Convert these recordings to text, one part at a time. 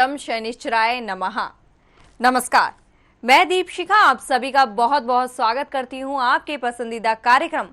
शम शनिश्चराय नमः। नमस्कार, मैं दीपशिखा आप सभी का बहुत बहुत स्वागत करती हूं आपके पसंदीदा कार्यक्रम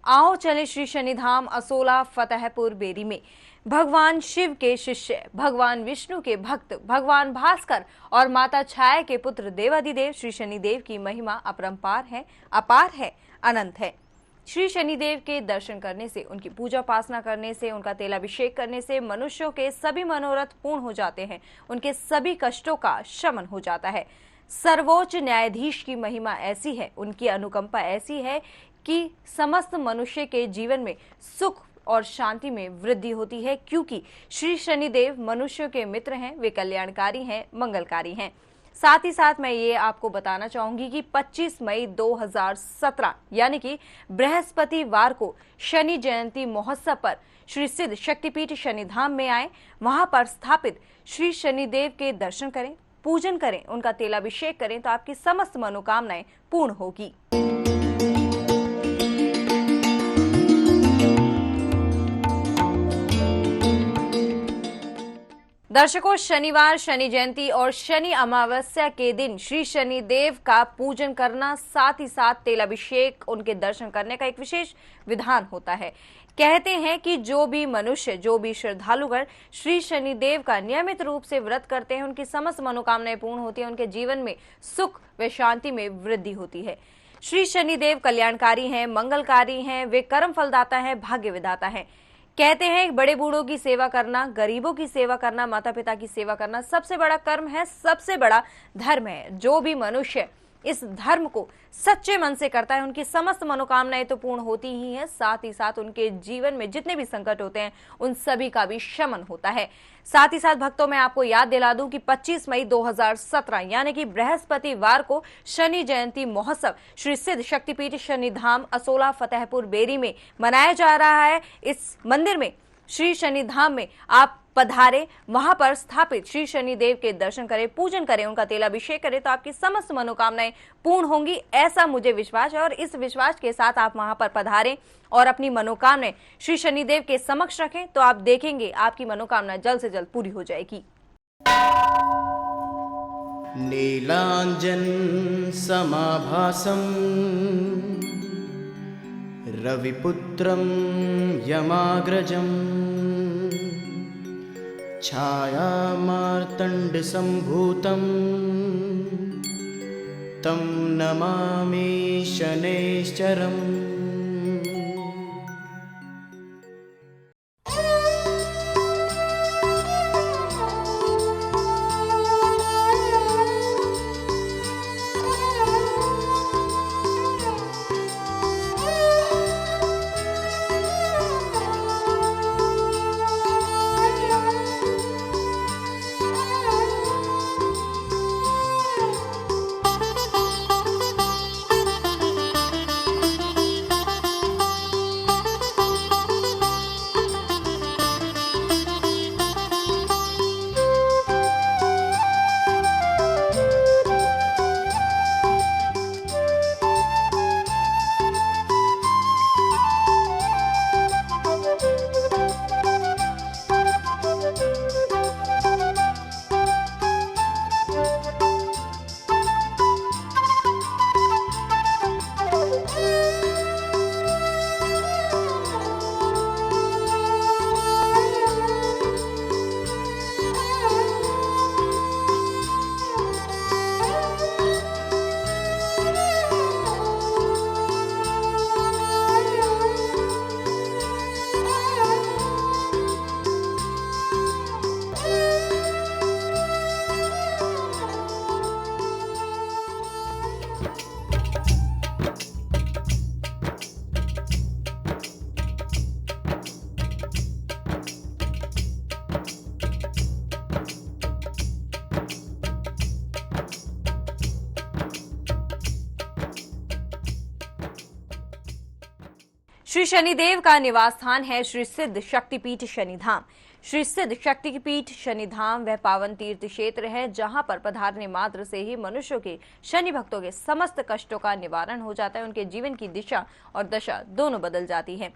आओ चले श्री शनिधाम असोला फतेहपुर बेरी में। भगवान शिव के शिष्य, भगवान विष्णु के भक्त, भगवान भास्कर और माता छाया के पुत्र देवाधिदेव श्री शनिदेव की महिमा अपरंपार है, अपार है, अनंत है। श्री शनिदेव के दर्शन करने से, उनकी पूजा उपासना करने से, उनका तेलाभिषेक करने से मनुष्यों के सभी मनोरथ पूर्ण हो जाते हैं, उनके सभी कष्टों का शमन हो जाता है। सर्वोच्च न्यायाधीश की महिमा ऐसी है, उनकी अनुकंपा ऐसी है कि समस्त मनुष्य के जीवन में सुख और शांति में वृद्धि होती है, क्योंकि श्री शनिदेव मनुष्यों के मित्र हैं, वे कल्याणकारी हैं, मंगलकारी हैं। साथ ही साथ मैं ये आपको बताना चाहूंगी कि 25 मई 2017 यानी कि बृहस्पतिवार को शनि जयंती महोत्सव पर श्री सिद्ध शक्तिपीठ शनिधाम में आए, वहां पर स्थापित श्री शनिदेव के दर्शन करें, पूजन करें, उनका तेलाभिषेक करें तो आपकी समस्त मनोकामनाएं पूर्ण होगी। दर्शकों, शनिवार, शनि जयंती और शनि अमावस्या के दिन श्री शनिदेव का पूजन करना, साथ ही साथ तेलाभिषेक, उनके दर्शन करने का एक विशेष विधान होता है। कहते हैं कि जो भी मनुष्य, जो भी श्रद्धालुगण श्री शनिदेव का नियमित रूप से व्रत करते हैं, उनकी समस्त मनोकामनाएं पूर्ण होती है, उनके जीवन में सुख व शांति में वृद्धि होती है। श्री शनिदेव कल्याणकारी हैं, मंगलकारी हैं, वे कर्म फलदाता हैं, भाग्य विधाता हैं। कहते हैं बड़े बूढ़ों की सेवा करना, गरीबों की सेवा करना, माता पिता की सेवा करना सबसे बड़ा कर्म है, सबसे बड़ा धर्म है। जो भी मनुष्य इस धर्म को सच्चे मन से करता है, उनकी समस्त मनोकामनाएं तो पूर्ण होती ही हैं, साथ ही साथ उनके जीवन में जितने भी संकट होते हैं उन सभी का भी शमन होता है। साथ ही साथ भक्तों, मैं आपको याद दिला दूं कि 25 मई 2017 यानी कि बृहस्पतिवार को शनि जयंती महोत्सव श्री सिद्ध शक्तिपीठ शनिधाम असोला फतेहपुर बेरी में मनाया जा रहा है। इस मंदिर में, श्री शनिधाम में आप पधारे, वहां पर स्थापित श्री शनिदेव के दर्शन करें, पूजन करें, उनका तेलाभिषेक करें तो आपकी समस्त मनोकामनाएं पूर्ण होंगी, ऐसा मुझे विश्वास है। और इस विश्वास के साथ आप वहां पर पधारें और अपनी मनोकामनाएं श्री शनिदेव के समक्ष रखें तो आप देखेंगे आपकी मनोकामना जल्द से जल्द पूरी हो जाएगी। नीलांजन समाभासम रविपुत्रं यमाग्रजम् छायामार्तण्डसम्भूतं तं नमामि शनैश्चरम्। श्री शनिदेव का निवास स्थान है श्री सिद्ध शक्तिपीठ शनिधाम। श्री सिद्ध शक्तिपीठ शनिधाम वह पावन तीर्थ क्षेत्र है जहां पर पधारने मात्र से ही मनुष्यों के, शनि भक्तों के समस्त कष्टों का निवारण हो जाता है, उनके जीवन की दिशा और दशा दोनों बदल जाती है।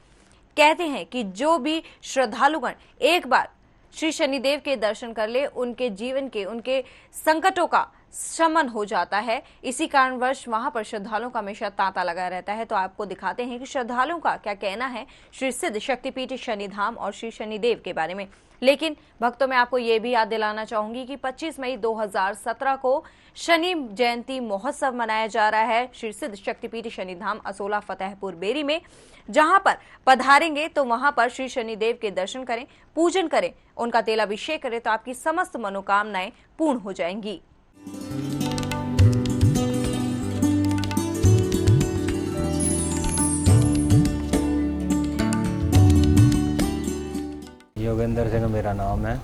कहते हैं कि जो भी श्रद्धालुगण एक बार श्री शनिदेव के दर्शन कर ले, उनके जीवन के, उनके संकटों का शमन हो जाता है। इसी कारणवश वहां पर श्रद्धालुओं का हमेशा तांता लगा रहता है। तो आपको दिखाते हैं कि श्रद्धालुओं का क्या कहना है श्री सिद्ध शक्तिपीठ शनिधाम और श्री शनिदेव के बारे में। लेकिन भक्तों, मैं आपको ये भी याद दिलाना चाहूंगी कि 25 मई 2017 को शनि जयंती महोत्सव मनाया जा रहा है श्री सिद्ध शक्तिपीठ शनिधाम असोला फतेहपुर बेरी में। जहां पर पधारेंगे तो वहां पर श्री शनिदेव के दर्शन करें, पूजन करें, उनका तेलाभिषेक करें तो आपकी समस्त मनोकामनाएं पूर्ण हो जाएंगी। योगेंद्र सिंह मेरा नाम है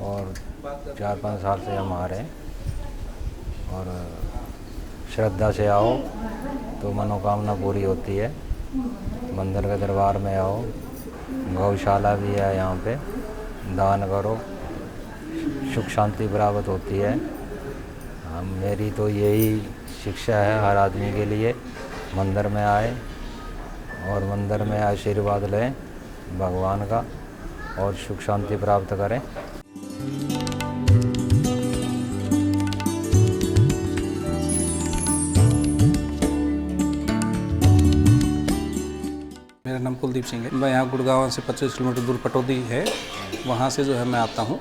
और 4-5 साल से हम आ रहे हैं। और श्रद्धा से आओ तो मनोकामना पूरी होती है। मंदिर के दरबार में आओ, गौशाला भी है यहाँ पे, दान करो, सुख शांति प्राप्त होती है। मेरी तो यही शिक्षा है हर आदमी के लिए, मंदिर में आए और मंदिर में आशीर्वाद लें भगवान का और सुख शांति प्राप्त करें। मेरा नाम कुलदीप सिंह है। मैं यहाँ गुड़गांव से 25 किलोमीटर दूर पटौदी है, वहाँ से जो है मैं आता हूँ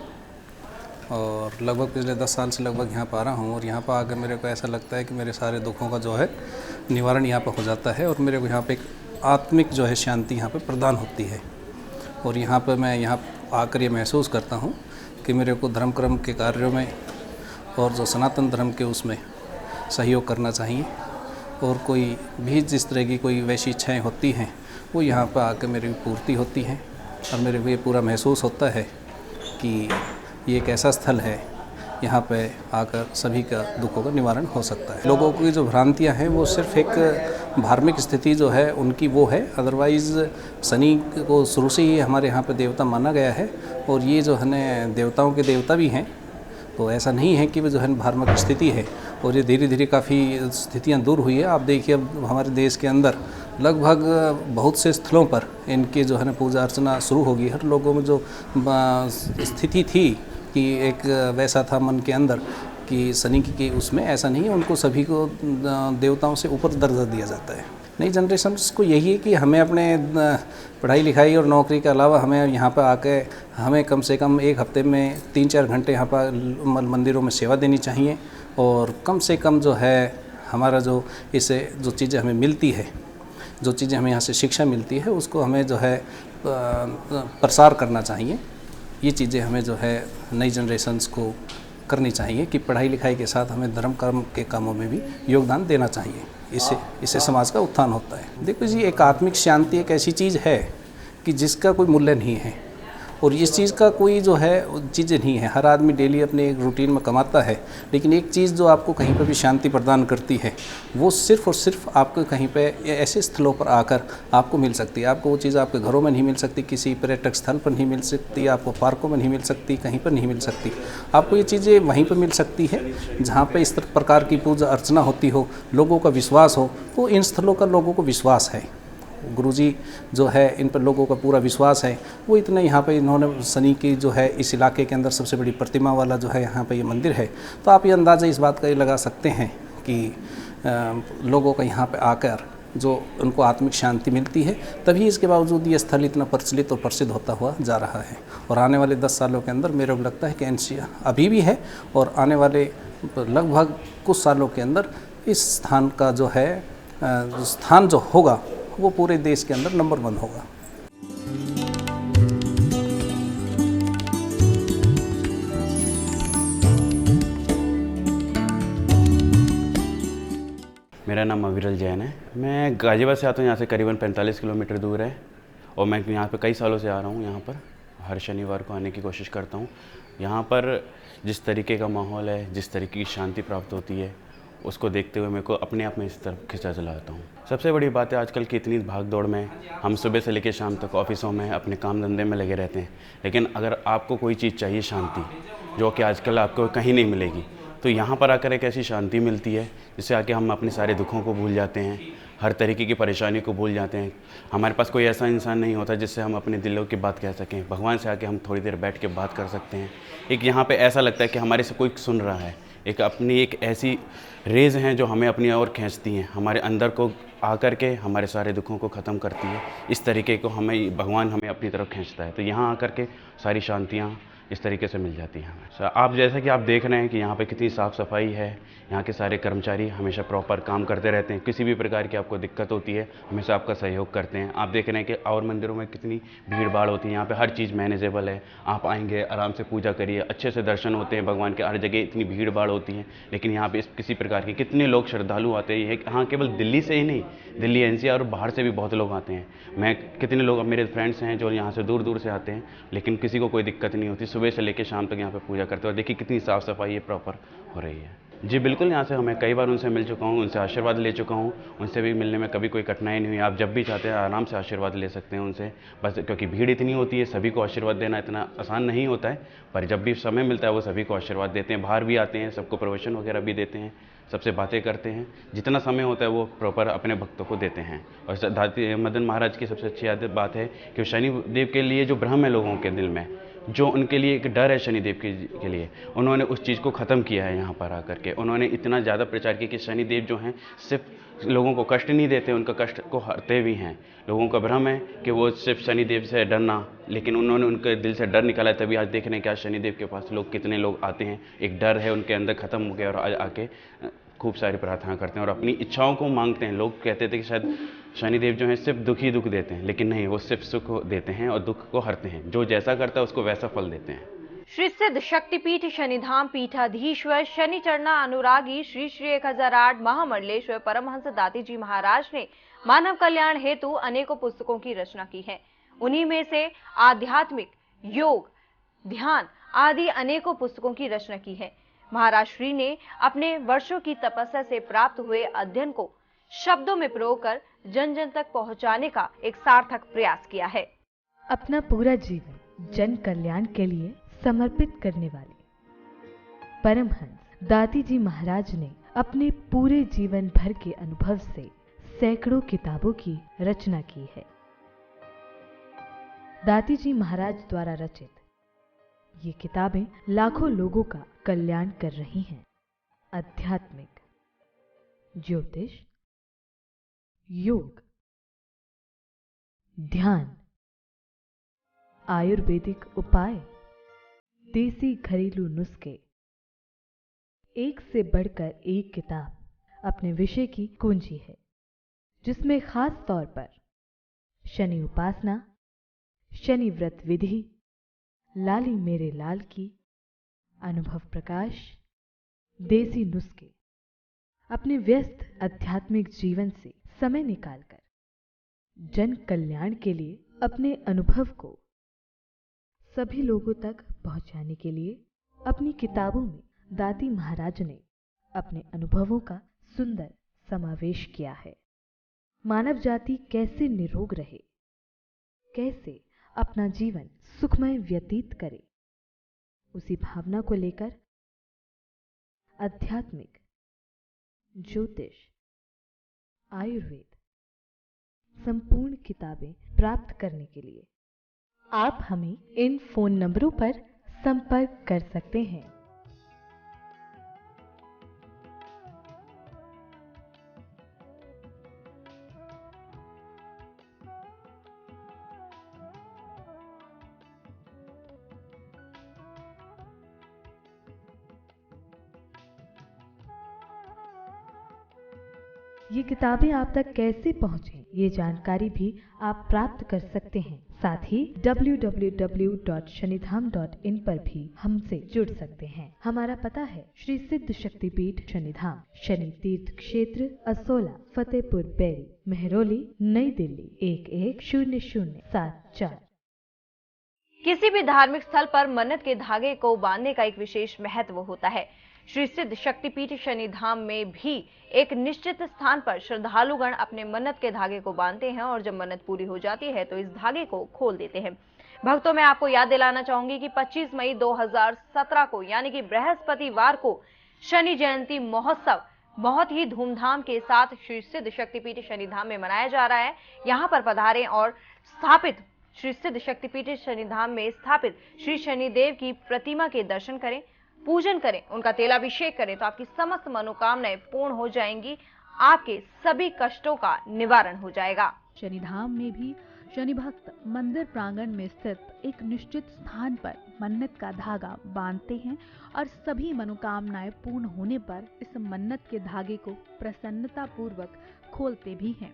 और लगभग पिछले 10 साल से लगभग यहाँ पर आ रहा हूँ। और यहाँ पर आकर मेरे को ऐसा लगता है कि मेरे सारे दुखों का जो है निवारण यहाँ पर हो जाता है और मेरे को यहाँ पे एक आत्मिक जो है शांति यहाँ पे प्रदान होती है। और यहाँ पर मैं यहाँ आकर ये महसूस करता हूँ कि मेरे को धर्म कर्म के कार्यों में और जो सनातन धर्म के उसमें सहयोग करना चाहिए। और कोई भी जिस तरह की कोई वैसी इच्छाएँ होती हैं वो यहाँ पर आकर मेरी पूर्ति होती हैं। और मेरे को ये पूरा महसूस होता है कि ये एक ऐसा स्थल है यहाँ पे आकर सभी का दुखों का निवारण हो सकता है। लोगों की जो भ्रांतियाँ हैं वो सिर्फ एक धार्मिक स्थिति जो है उनकी वो है, अदरवाइज़ शनि को शुरू से ही हमारे यहाँ पे देवता माना गया है। और ये जो है देवताओं के देवता भी हैं, तो ऐसा नहीं है कि वो जो है धार्मिक स्थिति है। और ये धीरे धीरे काफ़ी स्थितियाँ दूर हुई है। आप देखिए अब हमारे देश के अंदर लगभग बहुत से स्थलों पर इनके जो है ना पूजा अर्चना शुरू होगी। हर लोगों में जो स्थिति थी कि एक वैसा था मन के अंदर कि शनि की उसमें ऐसा नहीं है, उनको सभी को देवताओं से ऊपर दर्जा दिया जाता है। नई जनरेशन को यही है कि हमें अपने पढ़ाई लिखाई और नौकरी के अलावा हमें यहाँ पर आके हमें कम से कम एक हफ्ते में 3-4 घंटे यहाँ पर मंदिरों में सेवा देनी चाहिए। और कम से कम जो है हमारा जो इससे जो चीज़ें हमें मिलती है, जो चीज़ें हमें यहाँ से शिक्षा मिलती है, उसको हमें जो है प्रसार करना चाहिए। ये चीज़ें हमें जो है नई जनरेशन्स को करनी चाहिए कि पढ़ाई लिखाई के साथ हमें धर्म कर्म के कामों में भी योगदान देना चाहिए। इससे समाज का उत्थान होता है। देखो जी, एक आत्मिक शांति एक ऐसी चीज़ है कि जिसका कोई मूल्य नहीं है और इस चीज़ का कोई जो है चीज़ें नहीं है। हर आदमी डेली अपने एक रूटीन में कमाता है, लेकिन एक चीज़ जो आपको कहीं पर भी शांति प्रदान करती है वो सिर्फ़ और सिर्फ आपको कहीं पे ऐसे स्थलों पर आकर आपको मिल सकती है। आपको वो चीज़ आपके घरों में नहीं मिल सकती, किसी पर्यटक स्थल पर नहीं मिल सकती, आपको पार्कों में नहीं मिल सकती, कहीं पर नहीं मिल सकती। आपको ये चीज़ें वहीं पर मिल सकती है जहाँ पर इस प्रकार की पूजा अर्चना होती हो, लोगों का विश्वास हो। तो इन स्थलों का लोगों को विश्वास है, गुरुजी जो है इन पर लोगों का पूरा विश्वास है। वो इतना यहाँ पे इन्होंने शनि की जो है इस इलाके के अंदर सबसे बड़ी प्रतिमा वाला जो है यहाँ पे ये मंदिर है। तो आप ये अंदाज़ा इस बात का ये लगा सकते हैं कि लोगों का यहाँ पे आकर जो उनको आत्मिक शांति मिलती है, तभी इसके बावजूद ये स्थल इतना प्रचलित और प्रसिद्ध होता हुआ जा रहा है। और आने वाले 10 सालों के अंदर मेरे को लगता है कि एनसीआर अभी भी है और आने वाले लगभग कुछ सालों के अंदर इस स्थान का जो है स्थान जो होगा वो पूरे देश के अंदर नंबर 1 होगा। मेरा नाम अविरल जैन है। मैं गाज़ियाबाद से आता हूँ, यहाँ से करीबन 45 किलोमीटर दूर है और मैं यहाँ पे कई सालों से आ रहा हूँ। यहाँ पर हर शनिवार को आने की कोशिश करता हूँ। यहाँ पर जिस तरीके का माहौल है, जिस तरीके की शांति प्राप्त होती है, उसको देखते हुए मेरे को अपने आप में इस तरफ खिंचा चला आता हूँ। सबसे बड़ी बात है आजकल की इतनी भाग दौड़ में हम सुबह से लेकर शाम तक ऑफिसों में अपने काम धंधे में लगे रहते हैं, लेकिन अगर आपको कोई चीज़ चाहिए शांति, जो कि आजकल आपको कहीं नहीं मिलेगी, तो यहाँ पर आकर एक ऐसी शांति मिलती है जिससे आके हम अपने सारे दुखों को भूल जाते हैं, हर तरीके की परेशानी को भूल जाते हैं। हमारे पास कोई ऐसा इंसान नहीं होता जिससे हम अपने दिलों की बात कह सकें। भगवान से आके हम थोड़ी देर बैठ के बात कर सकते हैं। एक यहाँ पे ऐसा लगता है कि हमारे से कोई सुन रहा है। एक ऐसी रेज़ हैं जो हमें अपनी ओर खींचती हैं, हमारे अंदर को आकर के हमारे सारे दुखों को ख़त्म करती है। इस तरीके को भगवान हमें अपनी तरफ खींचता है। तो यहाँ आकर के सारी शांतियाँ इस तरीके से मिल जाती हैं हमें। आप जैसा कि आप देख रहे हैं कि यहाँ पे कितनी साफ़ सफाई है। यहाँ के सारे कर्मचारी हमेशा प्रॉपर काम करते रहते हैं। किसी भी प्रकार की आपको दिक्कत होती है हमेशा आपका सहयोग करते हैं। आप देख रहे हैं कि और मंदिरों में कितनी भीड़ भाड़ होती है। यहाँ पे हर चीज़ मैनेजेबल है। आप आएंगे, आराम से पूजा करिए, अच्छे से दर्शन होते हैं भगवान के। हर जगह इतनी भीड़ भाड़ होती है, लेकिन यहाँ पे किसी प्रकार की कितने लोग श्रद्धालु आते हैं। यहाँ केवल दिल्ली से ही नहीं, दिल्ली एनसीआर और बाहर से भी बहुत लोग आते हैं। कितने लोग मेरे फ्रेंड्स हैं जो यहाँ से दूर दूर से आते हैं, लेकिन किसी को कोई दिक्कत नहीं होती। सुबह से लेकर शाम तक यहाँ पे पूजा करते हैं। और देखिए कितनी साफ़ सफाई ये प्रॉपर हो रही है। जी बिल्कुल, यहाँ से मैं कई बार उनसे मिल चुका हूँ, उनसे आशीर्वाद ले चुका हूँ। उनसे भी मिलने में कभी कोई कठिनाई नहीं हुई। आप जब भी चाहते हैं आराम से आशीर्वाद ले सकते हैं उनसे। बस क्योंकि भीड़ इतनी होती है, सभी को आशीर्वाद देना इतना आसान नहीं होता है, पर जब भी समय मिलता है वो सभी को आशीर्वाद देते हैं। बाहर भी आते हैं, सबको प्रवचन वगैरह भी देते हैं, सबसे बातें करते हैं। जितना समय होता है वो प्रॉपर अपने भक्तों को देते हैं। और दाती मदन महाराज की सबसे अच्छी बात है कि शनिदेव के लिए जो भ्रम है लोगों के दिल में, जो उनके लिए एक डर है शनिदेव के लिए, उन्होंने उस चीज़ को ख़त्म किया है। यहाँ पर आकर के उन्होंने इतना ज़्यादा प्रचार किया कि शनिदेव जो हैं सिर्फ लोगों को कष्ट नहीं देते, उनका कष्ट को हरते भी हैं। लोगों का भ्रम है कि वो सिर्फ शनिदेव से डरना, लेकिन उन्होंने उनके दिल से डर निकाला है। तभी आज देख रहे हैं कि आज शनिदेव के पास कितने लोग आते हैं। एक डर है उनके अंदर ख़त्म हो गया और आज आके खूब सारी प्रार्थना करते हैं और अपनी इच्छाओं को मांगते हैं। लोग कहते थे कि शायद शनिदेव जो हैं सिर्फ दुख ही दुख देते हैं, लेकिन नहीं, वो सिर्फ सुख देते हैं और दुख को हरते हैं। जो जैसा करता है उसको वैसा फल देते हैं। श्री सिद्ध शक्तिपीठ शनिधाम पीठाधीश्वर शनि चरना अनुरागी श्री श्री 1008 महामंडलेश्वर परमहंस दाती जी महाराज ने मानव कल्याण हेतु अनेकों पुस्तकों की रचना की है। उन्हीं में से आध्यात्मिक, योग, ध्यान आदि अनेकों पुस्तकों की रचना की है। महाराज श्री ने अपने वर्षों की तपस्या से प्राप्त हुए अध्ययन को शब्दों में पिरोकर कर जन जन तक पहुंचाने का एक सार्थक प्रयास किया है। अपना पूरा जीवन जन कल्याण के लिए समर्पित करने वाले परमहंस दाती जी महाराज ने अपने पूरे जीवन भर के अनुभव से सैकड़ों किताबों की रचना की है। दाती जी महाराज द्वारा रचित ये किताबें लाखों लोगों का कल्याण कर रही हैं। आध्यात्मिक, ज्योतिष, योग, ध्यान, आयुर्वेदिक उपाय, देसी घरेलू नुस्खे, एक से बढ़कर एक किताब अपने विषय की कुंजी है, जिसमें खास तौर पर शनि उपासना, शनि व्रत विधि, लाली मेरे लाल की, अनुभव प्रकाश, देसी नुस्खे अपने व्यस्त आध्यात्मिक जीवन से समय निकालकर जन कल्याण के लिए अपने अनुभव को सभी लोगों तक पहुंचाने के लिए अपनी किताबों में दाती महाराज ने अपने अनुभवों का सुंदर समावेश किया है। मानव जाति कैसे निरोग रहे, कैसे अपना जीवन सुखमय व्यतीत करे, उसी भावना को लेकर आध्यात्मिक, ज्योतिष, आयुर्वेद संपूर्ण किताबें प्राप्त करने के लिए आप हमें इन फोन नंबरों पर संपर्क कर सकते हैं। ये किताबें आप तक कैसे पहुँचें, ये जानकारी भी आप प्राप्त कर सकते हैं। साथ ही www.shanidham.in पर भी हमसे जुड़ सकते हैं। हमारा पता है श्री सिद्ध शक्तिपीठ शनिधाम, शनि तीर्थ क्षेत्र, असोला, फतेहपुर बैरी, मेहरौली, नई दिल्ली 110074। किसी भी धार्मिक स्थल पर मन्नत के धागे को बांधने का एक विशेष महत्व होता है। श्री सिद्ध शक्तिपीठ शनिधाम में भी एक निश्चित स्थान पर श्रद्धालुगण अपने मन्नत के धागे को बांधते हैं और जब मन्नत पूरी हो जाती है तो इस धागे को खोल देते हैं। भक्तों, मैं आपको याद दिलाना चाहूंगी कि 25 मई 2017 को यानी कि बृहस्पतिवार को शनि जयंती महोत्सव बहुत ही धूमधाम के साथ श्री सिद्ध शक्तिपीठ शनिधाम में मनाया जा रहा है। यहाँ पर पधारें और स्थापित श्री सिद्ध शक्तिपीठ शनिधाम में स्थापित श्री शनिदेव की प्रतिमा के दर्शन करें, पूजन करें, उनका तेलाभिषेक करें तो आपकी समस्त मनोकामनाएं पूर्ण हो जाएंगी, आपके सभी कष्टों का निवारण हो जाएगा। शनिधाम में भी शनि भक्त मंदिर प्रांगण में स्थित एक निश्चित स्थान पर मन्नत का धागा बांधते हैं और सभी मनोकामनाएं पूर्ण होने पर इस मन्नत के धागे को प्रसन्नता पूर्वक खोलते भी हैं।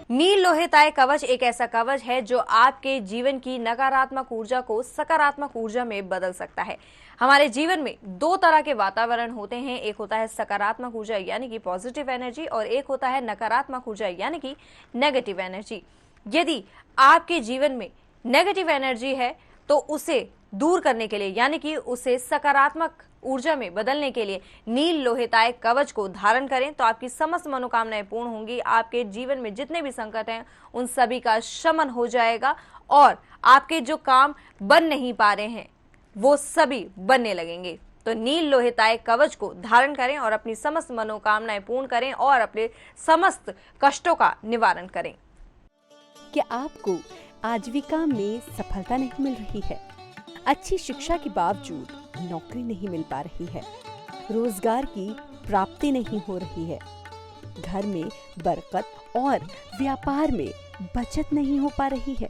नील लोहिताय कवच एक ऐसा कवच है जो आपके जीवन की नकारात्मक ऊर्जा को सकारात्मक ऊर्जा में बदल सकता है। हमारे जीवन में दो तरह के वातावरण होते हैं, एक होता है सकारात्मक ऊर्जा यानी कि पॉजिटिव एनर्जी और एक होता है नकारात्मक ऊर्जा यानी कि नेगेटिव एनर्जी। यदि आपके जीवन में नेगेटिव एनर्जी है तो उसे दूर करने के लिए यानी कि उसे सकारात्मक ऊर्जा में बदलने के लिए नील लोहिताय कवच को धारण करें तो आपकी समस्त मनोकामनाएं पूर्ण होंगी। आपके जीवन में जितने भी संकट हैं उन सभी का शमन हो जाएगा और आपके जो काम बन नहीं पा रहे हैं वो सभी बनने लगेंगे। तो नील लोहिताय कवच को धारण करें और अपनी समस्त मनोकामनाएं पूर्ण करें और अपने समस्त कष्टों का निवारण करें। क्या आपको आजीविका में सफलता नहीं मिल रही है? अच्छी शिक्षा के बावजूद नौकरी नहीं मिल पा रही है, रोजगार की प्राप्ति नहीं हो रही है, घर में बरकत और व्यापार में बचत नहीं हो पा रही है?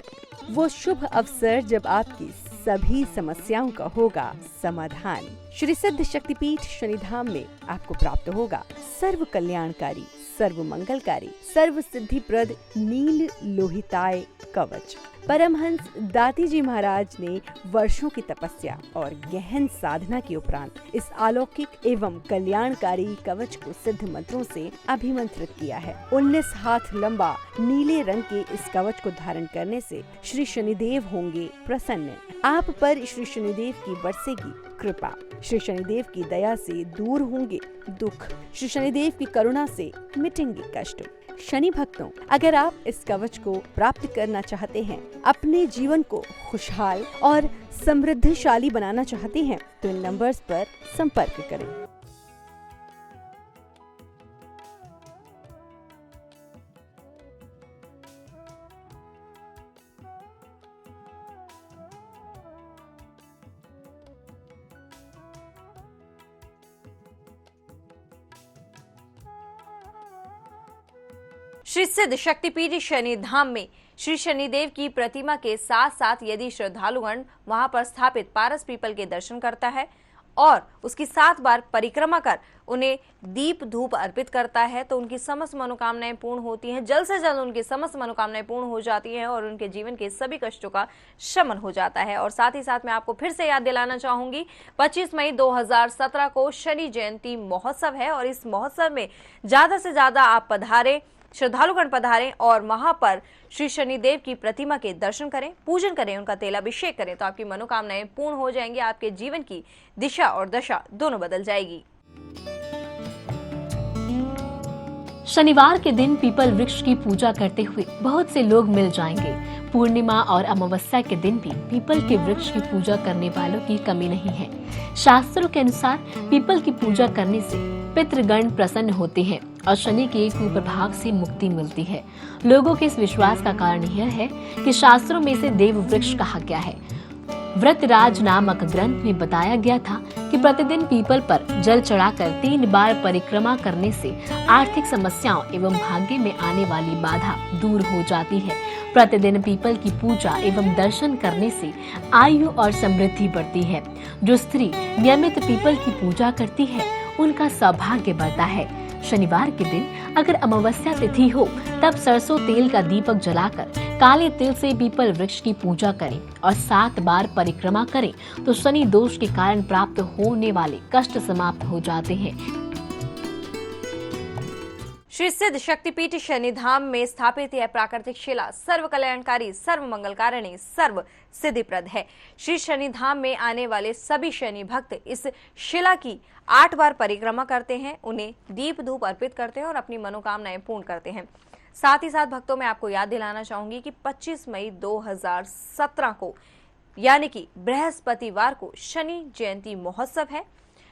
वो शुभ अवसर जब आपकी सभी समस्याओं का होगा समाधान श्री सिद्ध शक्तिपीठ शनिधाम में आपको प्राप्त होगा। सर्व कल्याणकारी, सर्व मंगलकारी, सर्व सिद्धिप्रद नील लोहिताय कवच। परमहंस दाती जी महाराज ने वर्षों की तपस्या और गहन साधना के उपरांत इस अलौकिक एवं कल्याणकारी कवच को सिद्ध मंत्रों से अभिमंत्रित किया है। 19 हाथ लंबा नीले रंग के इस कवच को धारण करने से श्री शनिदेव होंगे प्रसन्न। आप पर श्री शनिदेव की बरसेगी कृपा, श्री शनिदेव की दया से दूर होंगे दुख, श्री शनिदेव की करुणा से मिटेंगे कष्ट। शनि भक्तों, अगर आप इस कवच को प्राप्त करना चाहते हैं, अपने जीवन को खुशहाल और समृद्धशाली बनाना चाहते हैं तो इन नंबर्स पर संपर्क करें। श्री सिद्ध शक्तिपीठ शनिधाम में श्री शनिदेव की प्रतिमा के साथ साथ यदि श्रद्धालुगण वहां पर स्थापित पारस पीपल के दर्शन करता है और उसकी 7 बार परिक्रमा कर उन्हें दीप धूप अर्पित करता है तो उनकी समस्त मनोकामनाएं पूर्ण होती हैं। जल्द से जल्द उनकी समस्त मनोकामनाएं पूर्ण हो जाती हैं और उनके जीवन के सभी कष्टों का शमन हो जाता है। और साथ ही साथ मैं आपको फिर से याद दिलाना चाहूंगी 25 मई 2017 को शनि जयंती महोत्सव है और इस महोत्सव में ज्यादा से ज्यादा आप पधारें, श्रद्धालुगण पधारें और वहां पर श्री शनिदेव की प्रतिमा के दर्शन करें, पूजन करें, उनका तेलाभिषेक करें तो आपकी मनोकामनाएं पूर्ण हो जाएंगी, आपके जीवन की दिशा और दशा दोनों बदल जाएगी। शनिवार के दिन पीपल वृक्ष की पूजा करते हुए बहुत से लोग मिल जाएंगे। पूर्णिमा और अमावस्या के दिन भी पीपल के वृक्ष की पूजा करने वालों की कमी नहीं है। शास्त्रों के अनुसार पीपल की पूजा करने से पितृगण प्रसन्न होते हैं और शनि के कुप्रभाव से मुक्ति मिलती है। लोगों के इस विश्वास का कारण यह है कि शास्त्रों में से देव वृक्ष कहा गया है। व्रतराज नामक ग्रंथ में बताया गया था कि प्रतिदिन पीपल पर जल चढ़ाकर 3 बार परिक्रमा करने से आर्थिक समस्याओं एवं भाग्य में आने वाली बाधा दूर हो जाती है। प्रतिदिन पीपल की पूजा एवं दर्शन करने से आयु और समृद्धि बढ़ती है। जो स्त्री नियमित पीपल की पूजा करती है उनका सौभाग्य बढ़ता है। शनिवार के दिन अगर अमावस्या तिथि हो तब सरसों तेल का दीपक जलाकर काले तिल से पीपल वृक्ष की पूजा करें और 7 बार परिक्रमा करें तो शनि दोष के कारण प्राप्त होने वाले कष्ट समाप्त हो जाते हैं। श्री सिद्ध शक्तिपीठ शनिधाम में स्थापित यह प्राकृतिक शिला सर्व कल्याणकारी, सर्व मंगलकारिणी, सर्व सिद्धिप्रद है। श्री शनिधाम में आने वाले सभी शनि भक्त इस शिला की 8 बार परिक्रमा करते हैं, उन्हें दीप धूप अर्पित करते हैं और अपनी मनोकामनाएं पूर्ण करते हैं। साथ ही साथ भक्तों मैं आपको याद दिलाना चाहूंगी कि 25 मई 2017 को यानी कि बृहस्पतिवार को शनि जयंती महोत्सव है।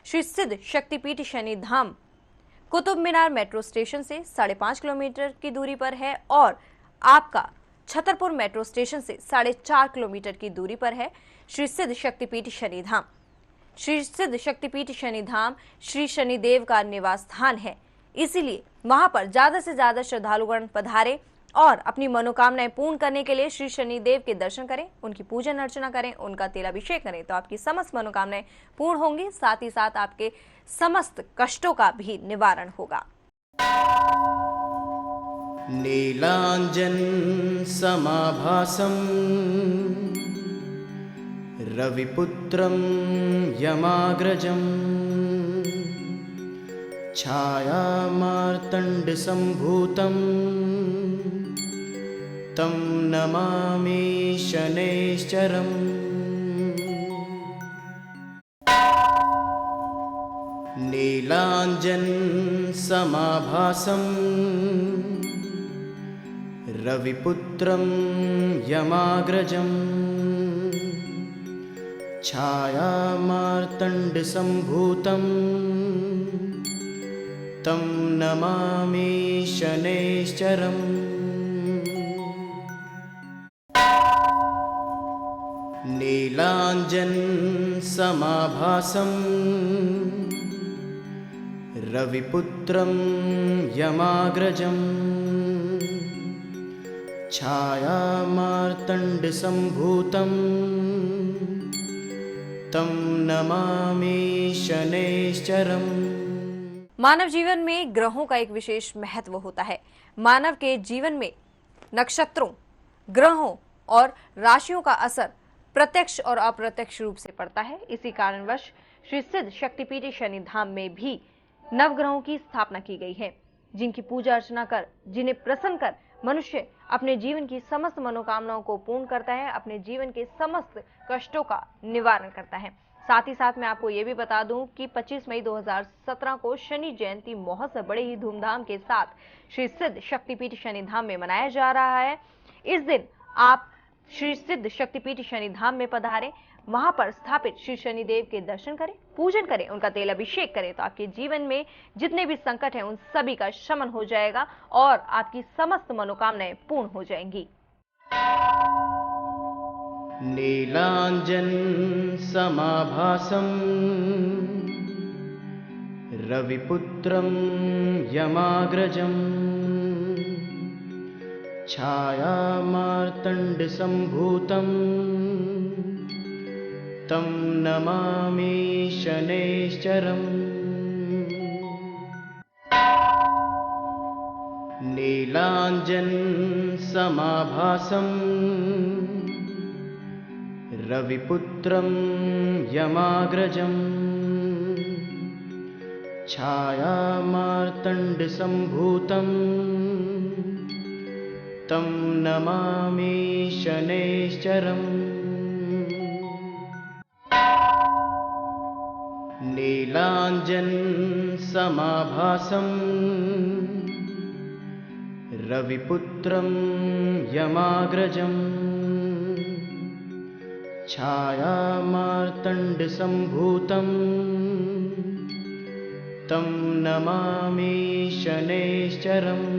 श्री सिद्ध शक्तिपीठ शनिधाम कुतुब मीनार मेट्रो स्टेशन से 5.5 किलोमीटर की दूरी पर है और आपका छतरपुर मेट्रो स्टेशन से 4.5 किलोमीटर की दूरी पर है श्री सिद्ध शक्तिपीठ शनिधाम। श्री सिद्ध शक्तिपीठ शनिधाम श्री शनिदेव का निवास स्थान है, इसीलिए वहां पर ज्यादा से ज्यादा श्रद्धालुगण पधारे और अपनी मनोकामनाएं पूर्ण करने के लिए श्री शनिदेव के दर्शन करें, उनकी पूजन अर्चना करें, उनका तेलाभिषेक करें तो आपकी समस्त मनोकामनाएं पूर्ण होंगी। साथ ही साथ आपके समस्त कष्टों का भी निवारण होगा। नीलांजन समाभासं रविपुत्रं यमाग्रजं छायामार्तण्डसम्भूतं तं नमामि शनैश्चरम्। नीलांजन समाभासं रविपुत्रं यमाग्रजं छायामार्तण्डसम्भूतं तं नमामि शनैश्चरम्। नीलांजन समाभासं रविपुत्रं यमाग्रजं छायामार्तण्डसम्भूतं तं नमामि शनैश्चरम्। मानव जीवन में ग्रहों का एक विशेष महत्व होता है। मानव के जीवन में नक्षत्रों, ग्रहों और राशियों का असर प्रत्यक्ष और अप्रत्यक्ष रूप से पड़ता है। इसी कारणवश श्री सिद्ध शक्तिपीठ शनिधाम में भी नवग्रहों की स्थापना की गई है, जिनकी पूजा अर्चना कर, जिन्हें प्रसन्न कर मनुष्य अपने जीवन की समस्त मनोकामनाओं को पूर्ण करता है, अपने जीवन के समस्त कष्टों का निवारण करता है। साथ ही साथ मैं आपको ये भी बता दूं कि 25 मई 2017 को शनि जयंती महोत्सव बड़े ही धूमधाम के साथ श्री सिद्ध शक्तिपीठ शनिधाम में मनाया जा रहा है। इस दिन आप श्री सिद्ध शक्तिपीठ शनिधाम में पधारें, वहां पर स्थापित श्री शनिदेव के दर्शन करें, पूजन करें, उनका तेल अभिषेक करें तो आपके जीवन में जितने भी संकट हैं उन सभी का शमन हो जाएगा और आपकी समस्त मनोकामनाएं पूर्ण हो जाएंगी। नीलांजन समाभासं रविपुत्रं यमाग्रजं छायामार्तण्डसम्भूतं तं नमामि शनैश्चरम्। नीलांजन समाभासं रविपुत्रं यमाग्रजं छायामार्तण्डसम्भूतं तं नमामि शनैश्चरम्। नीलांजन समाभासं रविपुत्रं यमाग्रजं छायामार्तण्डसम्भूतं तं नमामि शनैश्चरम्।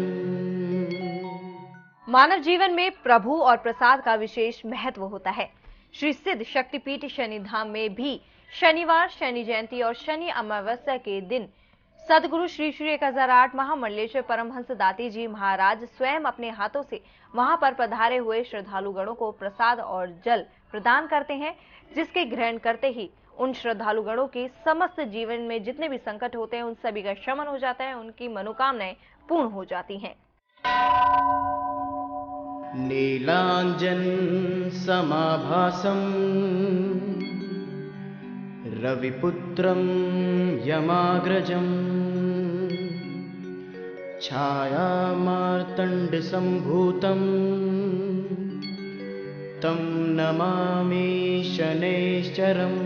मानव जीवन में प्रभु और प्रसाद का विशेष महत्व होता है। श्री सिद्ध शक्तिपीठ शनिधाम में भी शनिवार, शनि जयंती और शनि अमावस्या के दिन सदगुरु श्री श्री 1008 महामंडलेश्वर परमहंस दाती जी महाराज स्वयं अपने हाथों से वहां पर पधारे हुए श्रद्धालुगणों को प्रसाद और जल प्रदान करते हैं, जिसके ग्रहण करते ही उन श्रद्धालुगणों के समस्त जीवन में जितने भी संकट होते हैं उन सभी का शमन हो जाता है, उनकी मनोकामनाएं पूर्ण हो जाती हैं। नीलांजन समाभासं रविपुत्रं यमाग्रजं छायामार्तण्डसम्भूतं तं नमामि शनैश्चरम्।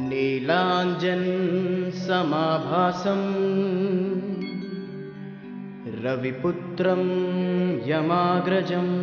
नीलाञ्जनसमाभासं रविपुत्रं यमाग्रजम्।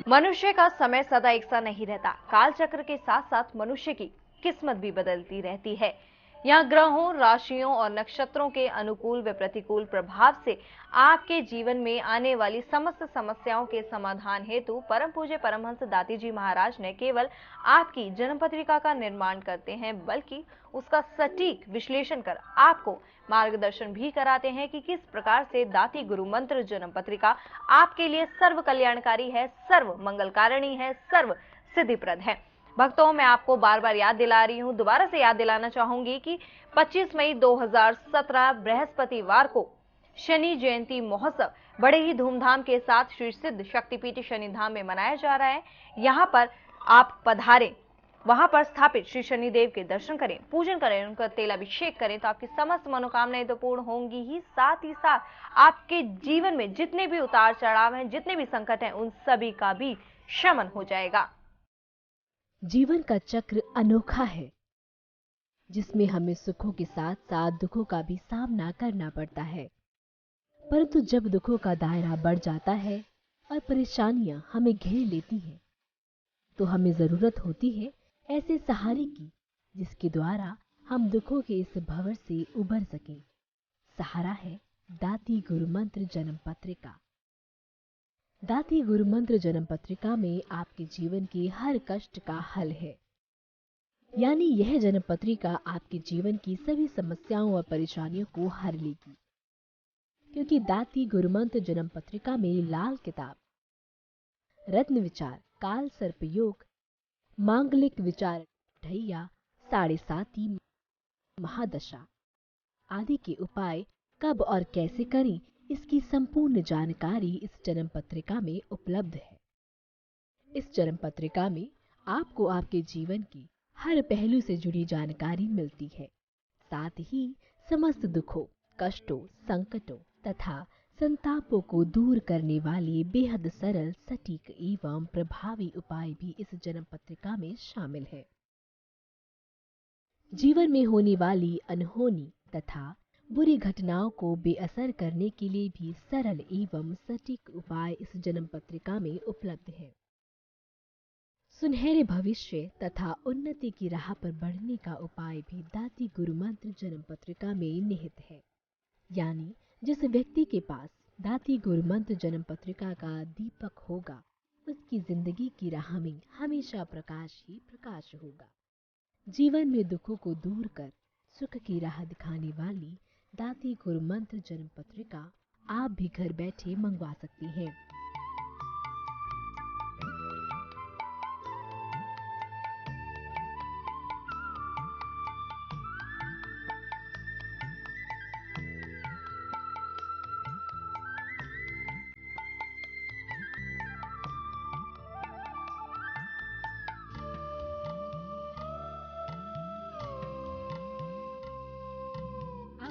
मनुष्य का समय सदा एक सा नहीं रहता। काल चक्र के साथ साथ मनुष्य की किस्मत भी बदलती रहती है। यहाँ ग्रहों, राशियों और नक्षत्रों के अनुकूल व प्रतिकूल प्रभाव से आपके जीवन में आने वाली समस्त समस्याओं के समाधान हेतु परम पूज्य परमहंस दाती जी महाराज ने केवल आपकी जन्म पत्रिका का निर्माण करते हैं, बल्कि उसका सटीक विश्लेषण कर आपको मार्गदर्शन भी कराते हैं कि किस प्रकार से दाती गुरु मंत्र जन्म पत्रिका आपके लिए सर्व कल्याणकारी है, सर्व मंगलकारिणी है, सर्व सिद्धिप्रद है। भक्तों, मैं आपको बार बार याद दिला रही हूं, दोबारा से याद दिलाना चाहूंगी कि 25 मई 2017 बृहस्पतिवार को शनि जयंती महोत्सव बड़े ही धूमधाम के साथ श्री सिद्ध शक्तिपीठ शनिधाम में मनाया जा रहा है। यहाँ पर आप पधारें, वहां पर स्थापित श्री शनिदेव के दर्शन करें, पूजन करें, उनका तेलाभिषेक करें तो आपकी समस्त मनोकामनाएं तो पूर्ण होंगी ही साथ आपके जीवन में जितने भी उतार चढ़ाव हैं, जितने भी संकट हैं, उन सभी का भी शमन हो जाएगा। जीवन का चक्र अनोखा है, जिसमें हमें सुखों के साथ साथ दुखों का भी सामना करना पड़ता है। परंतु जब दुखों का दायरा बढ़ जाता है और परेशानियां हमें घेर लेती हैं, तो हमें जरूरत होती है ऐसे सहारे की जिसके द्वारा हम दुखों के इस भंवर से उबर सकें। सहारा है दाती गुरु मंत्र जन्म पत्रिका। दाती गुरु मंत्र जन्म पत्रिका में आपके जीवन के हर कष्ट का हल है। यानी यह जन्म पत्रिका आपके जीवन की सभी समस्याओं और परेशानियों को हर लेगी, क्योंकि दाती गुरु मंत्र जन्म पत्रिका में लाल किताब, रत्न विचार, काल सर्प योग, मांगलिक विचार, ढैया, 7.5 महादशा आदि के उपाय कब और कैसे करें, इसकी संपूर्ण जानकारी इस जन्म पत्रिका में उपलब्ध है। इस जन्म पत्रिका में आपको आपके जीवन की हर पहलू से जुड़ी जानकारी मिलती है। साथ ही समस्त दुखों, कष्टों, संकटों तथा संतापों को दूर करने वाले बेहद सरल, सटीक एवं प्रभावी उपाय भी इस जन्म पत्रिका में शामिल है। जीवन में होने वाली अनहोनी तथा बुरी घटनाओं को बेअसर करने के लिए भी सरल एवं सटीक उपाय इस जन्म पत्रिका में उपलब्ध है। सुनहरे भविष्य तथा उन्नति की राह पर बढ़ने का उपाय भी दाती गुरु मंत्र जन्म पत्रिका में निहित है। यानी जिस व्यक्ति के पास दाती गुरु मंत्र जन्म पत्रिका का दीपक होगा, उसकी जिंदगी की राह में हमेशा प्रकाश ही प्रकाश होगा। जीवन में दुखों को दूर कर सुख की राह दिखाने वाली दाती गुरु मंत्र जन्म पत्रिका आप भी घर बैठे मंगवा सकती हैं।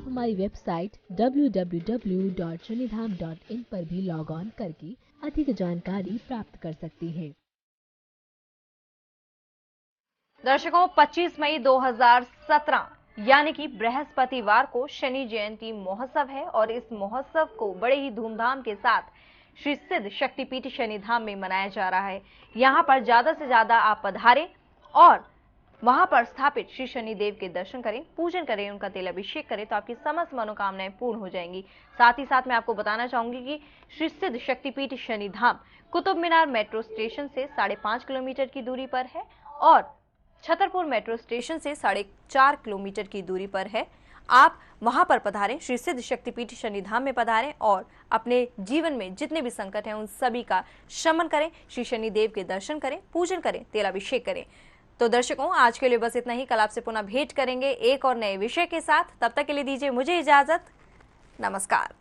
हमारी वेबसाइट www.shanidham.in पर भी लॉग ऑन करके अधिक जानकारी प्राप्त कर सकते हैं। दर्शकों, 25 मई 2017 यानी कि बृहस्पतिवार को शनि जयंती महोत्सव है और इस महोत्सव को बड़े ही धूमधाम के साथ श्री सिद्ध शक्तिपीठ शनिधाम में मनाया जा रहा है। यहाँ पर ज्यादा से ज्यादा आप पधारें और वहां पर स्थापित श्री शनिदेव के दर्शन करें, पूजन करें, उनका तेलाभिषेक करें तो आपकी समस्त मनोकामनाएं पूर्ण हो जाएंगी। साथ ही साथ मैं आपको बताना चाहूंगी कि श्री सिद्ध शक्तिपीठ शनिधाम कुतुब मीनार मेट्रो स्टेशन से 5.5 किलोमीटर की दूरी पर है और छतरपुर मेट्रो स्टेशन से 4.5 किलोमीटर की दूरी पर है। आप वहां पर पधारें, श्री सिद्ध शक्तिपीठ शनिधाम में पधारें और अपने जीवन में जितने भी संकट हैं उन सभी का शमन करें, श्री शनिदेव के दर्शन करें, पूजन करें, तेलाभिषेक करें। तो दर्शकों, आज के लिए बस इतना ही। कल आपसे पुनः भेंट करेंगे एक और नए विषय के साथ। तब तक के लिए दीजिए मुझे इजाजत। नमस्कार।